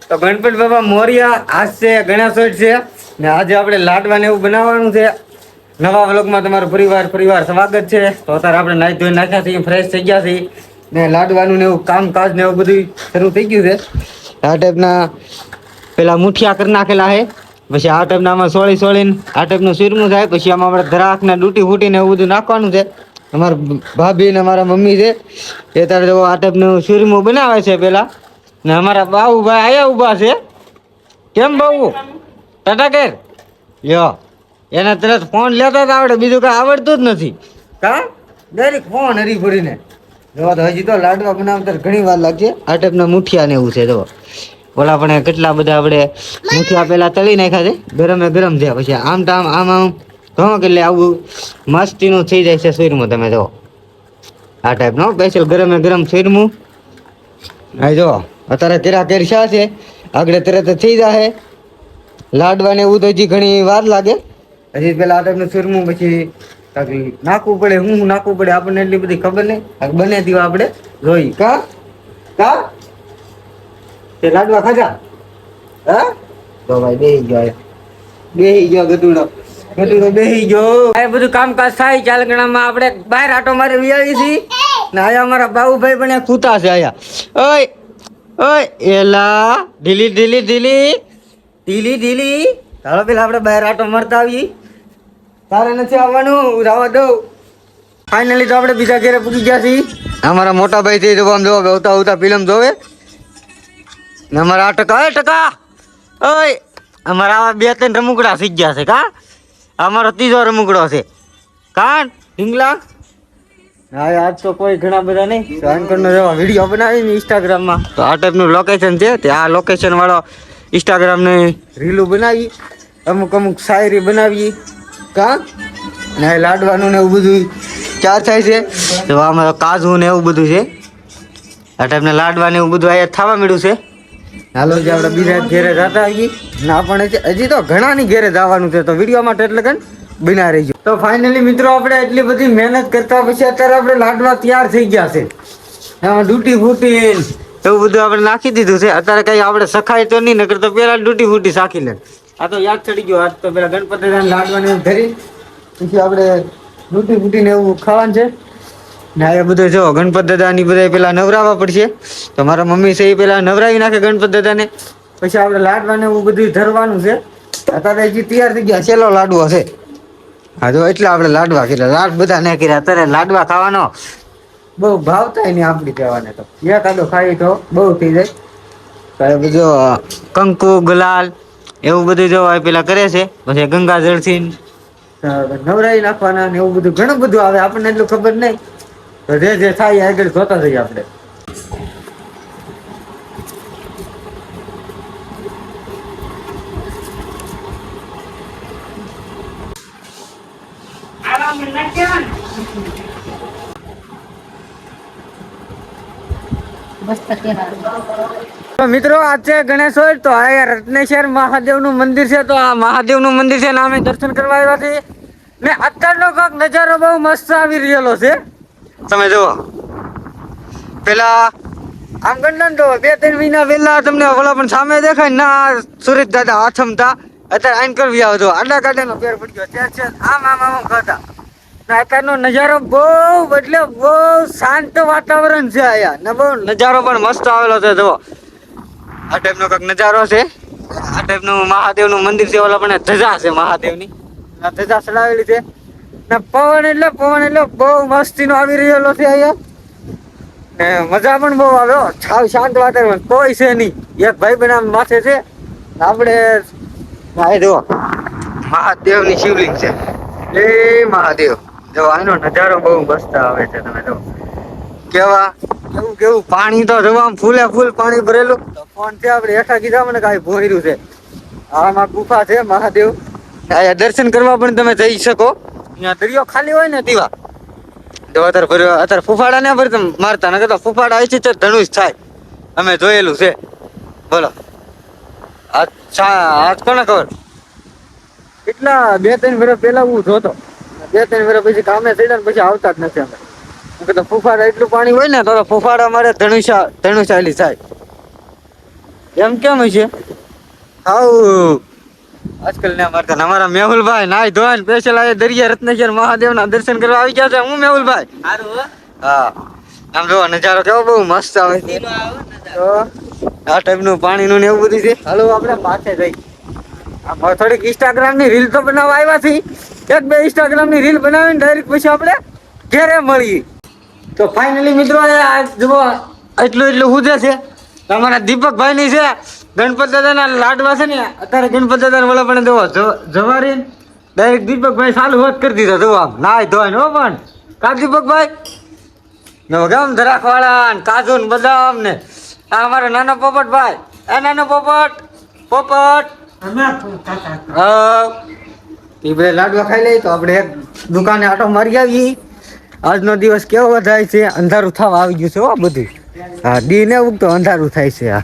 તો ગણપતિ બાપા મોર્યા આજ છે ગણેશોત્સવ છે ને આજે આપણે લાડવા ને એવું બનાવવાનું છે. નવા વ્લોગમાં તમારું પરિવાર સ્વાગત છે. તો અત્યારે આપણે નાઈ ધોઈ નાખ્યા છીએ, ફ્રેશ થઈ ગયા છીએ ને લાડવાનું ને એવું કામકાજ ને એવું બધું શરૂ થઈ ગયું છે. આ ટાઈપના પેલા મુઠિયા કરી નાખેલા છે. પછી આ ટાઈપના આમાં સોળીને આ ટાઈપનું શીરમું થાય. પછી આમાં આપણે દ્રાક્ષ ને ડૂટી ફૂટી ને એવું બધું નાખવાનું છે. અમારા ભાભી ને અમારા મમ્મી છે એ તારે જો આ ટાઈપનું શીરમું બનાવે છે પેલા. ને અમારા બાબુભાઈ આયા ઊભા છે. કેમ બાબુ ટાટા કેર લ્યો એને તરત ફોન લેતા જ આવડે, બીજું કાંઈ આવડતું જ નથી. કા દરેક ફોન હરી ફરીને જોવા તો હજી તો લાડવા બનાવતા ઘણી વાર લાગશે. આ ટાઈપના મુઠિયા ને એવું છે. જો ઓલા પણ કેટલા બધા આપણે મુઠિયા પેલા તળી નાખ્યા છે, ગરમ છે. પછી આમ ધોક એટલે આવું મસ્તીનું થઈ જાય છે શીરમું. તમે જો આ ટાઈપનો સ્પેશિયલ ગરમ શીરમું. હા જો અત્યારે કેરા શા છે, આગળ તરત થઈ જાય. લાડવાને એવું તો હજી ઘણી વાર લાગે. હજી પેલા આ ટાઈપનું શીરમું પછી નાખવું પડે. હું નાખવું પડે આપણને એટલી બધી ખબર નહીં. બને દીવા આપણે જોઈ. કા તે લાડવા ખાધા? હા તો ભાઈ બેહી ગયો ગધુડો બેહી ગયો. આ બધું કામકાજ થાય ચાલગણામાં આપણે બહાર આટો મારી આવી છીએ ને આયા અમારા બાબુભાઈ પણ ખૂતા છે. આયા ઓય એલા ઢીલી ચાલો પેલા આપણે બહાર આટો મારતા આવીએ. તારે નથી આવવાનું, જવા દઉં. ફાઇનલી તો આપણે બીજા ઘેરે પૂકી ગયા છીએ. અમારા મોટા ભાઈ થી આમ જોવા આવતા ફિલ્મ જોવે ને અમારા આ ટકા ઓય અમારા આવા 2-3 રમકડા શીખ ગયા છે. કા અમારો ત્રીજો રમકડો છે. કાન ઢીંગલા હા આજ તો કોઈ ઘણા બધા નહીં. આંકરનો જેવા વિડીયો બનાવીને ઇન્સ્ટાગ્રામમાં તો આ ટાઈપનું લોકેશન છે. તે આ લોકેશન વાળો ઇન્સ્ટાગ્રામને રીલું બનાવી, અમુક શાયરી બનાવી. કા ને લાડવાનું ને એવું બધું ચાર થાય છે. તો આમાં કાજુ ને એવું બધું છે. આ ટાઈપના લાડવા ને એવું બધું અહીંયા થવા મળ્યું છે. હાલો જે આપણે બીજા ઘેરે જતા આવીએ ના પણ હજી તો ઘણાની ઘેરે જવાનું છે. તો વિડીયો માટે એટલે કન બના રહીજો. તો ફાઇનલી મિત્રો આપણે એટલી બધી મહેનત કરતા પછી અત્યારે આપણે લાડવા તૈયાર થઈ ગયા છે. એમાં ડૂટી ફૂટી એવું બધું આપણે નાખી દીધું છે. અત્યારે કઈ આપણે સખાય તો નહીં, નકર તો પેલા ડૂટી ફૂટી સાખી લે. આ તો યાદ ચડી ગયો. આજ તો પેલા ગણપતિ લાડવાને ધરી પછી આપણે ડૂટી ફૂટીને એવું ખાવાનું છે. ના એ બધું જો ગણપત દાદાની બધા પેલા નવરાવા પડશે. તો મારા મમ્મી છે એ પેલા નવરાવી નાખે ગણપત દાદાને. પછી આપણે લાડવાને એવું બધું ધરવાનું છે. અત્યારે હજી તૈયાર થઈ ગયા. છેલ્લો લાડવો છે. હા જો એટલે આપણે લાડવા કર્યા. લાડ બધા નહીં કર્યા. અત્યારે લાડવા ખાવાનો બહુ ભાવ થાય ને આપણી કહેવાને તો એકાદો ખાઈ તો બહુ થઈ જાય. તો એ બધું કંકુ ગુલાલ એવું બધું જો પેલા કરે છે. પછી ગંગા જળથી નવરાઈ નાખવાના ને એવું બધું ઘણું બધું આવે. આપણને એટલું ખબર નહીં. તો જે થાય આગળ જોતા જઈએ આપણે. મિત્રો આજ છે ગણેશોત્સવ. તો આ રત્નેશ્વર મહાદેવનું મંદિર છે. તો આ મહાદેવનું મંદિર છે ને અમે દર્શન કરવા આવ્યા છીએ. ને અત્યારનો કાંક નજારો બહુ મસ્ત આવી રહેલો છે. તમે જુઓ પેલા આમ ગણના તો 2-3 મહિના પહેલા તમને ઓલા પણ સામે દેખાય ના સુરત દાદા આથમતા. અત્યારે આઈન કરવી આવો તો આડા કાઢાનો પેર પડી ગયો. ત્યાં આમ ખાતા. અત્યારનો નજારો બહુ એટલે બહુ શાંત વાતાવરણ છે અહીંયા ને બહુ નજારો પણ મસ્ત આવેલો છે. જુઓ આ ટાઈપનો કંઈક નજારો છે. આ ટાઈપનું મહાદેવનું મંદિર છે. ઓલા પણ ધજા છે મહાદેવની. આ ધજા ચડાવેલી છે ને પવન એટલે બહુ મસ્તીનો આવી રહેલો છે અહીંયા. ને મજા પણ બહુ આવે. છાવ શાંત વાતાવરણ, કોઈ છે નહીં. એક ભાઈ બનાવ માથે છે. આપણે જુઓ મહાદેવની શિવલિંગ છે. એ મહાદેવ જો આનો નજારો બહુ મસ્ત આવે છે. તમે જો કેવું પાણી તો જો આમ ફૂલે ફૂલ પાણી ભરેલું. ફોન છે આપણે હેઠા કીધા મને કાંઈ ભોર્યું છે. આમાં ગુફા છે મહાદેવ. અહીંયા દર્શન કરવા પણ તમે જઈ શકો. અહીંયા દરિયો ખાલી હોય ને દીવા તો અત્યારે ફૂફાડા ને ભરતા મારતા નકર તો ફૂફાડા આવી છે તો ધનુષ થાય. અમે જોયેલું છે. બોલો આજ કોને ખબર. કેટલા 2-3 વર્ષ પહેલા હું જોતો. 2-3 વર્ષ પછી કામે થઈ જાય પછી આવતા જ નથી અમે. તો ફૂફાડા એટલું પાણી હોય ને તો ફૂફાડા મારે ધનુષાલી થાય. એમ કેમ હશે? હાઉ આજકાલ ને અમારા મેહુલભાઈ નાઈ ધોઈને સ્પેશિયલ આ દરિયા રત્નેશ્વર મહાદેવના દર્શન કરવા આવી ગયા છે. હું મેહુલભાઈ હા આમ જો નજારો કેવો બહુ મસ્ત આવે છે. તો આ ટાઈપનું પાણીનું ને એવું બધું છે. હાલો આપણે પાછે જઈ થોડીક ઇન્સ્ટાગ્રામ ની રીલ તો બનાવવા આવ્યા છીએ. એક બે ઇન્સ્ટાગ્રામ ની રીલ બનાવીને ડાયરેક્ટ પછી આપણે ઘરે મળીએ. તો ફાઇનલી મિત્રો જુઓ એટલું હુજે છે. તમારા દીપકભાઈ ની છે ગણપત દાદાના લાડવા છે ને અત્યારે ગણપત દાદા વડા પણ દેવો જવારી ડાયરેક્ટ દીપકભાઈ ચાલુ હોત કરી દીધો જો આમ નાય ધોઈને હો પણ કા દીપકભાઈ ગામ ધરાક વાળા કાજુ ને બદામ ને આ અમારો નાનો પોપટભાઈ એ નાનો પોપટ એ બધા લાડવા ખાઈ લઈ તો આપણે એક દુકાને આટો મારી આવી. આજનો દિવસ કેવો થાય છે અંધારું થવા આવી ગયું છે હો બધું. હા દી ને ઉગતો અંધારું થાય છે. હા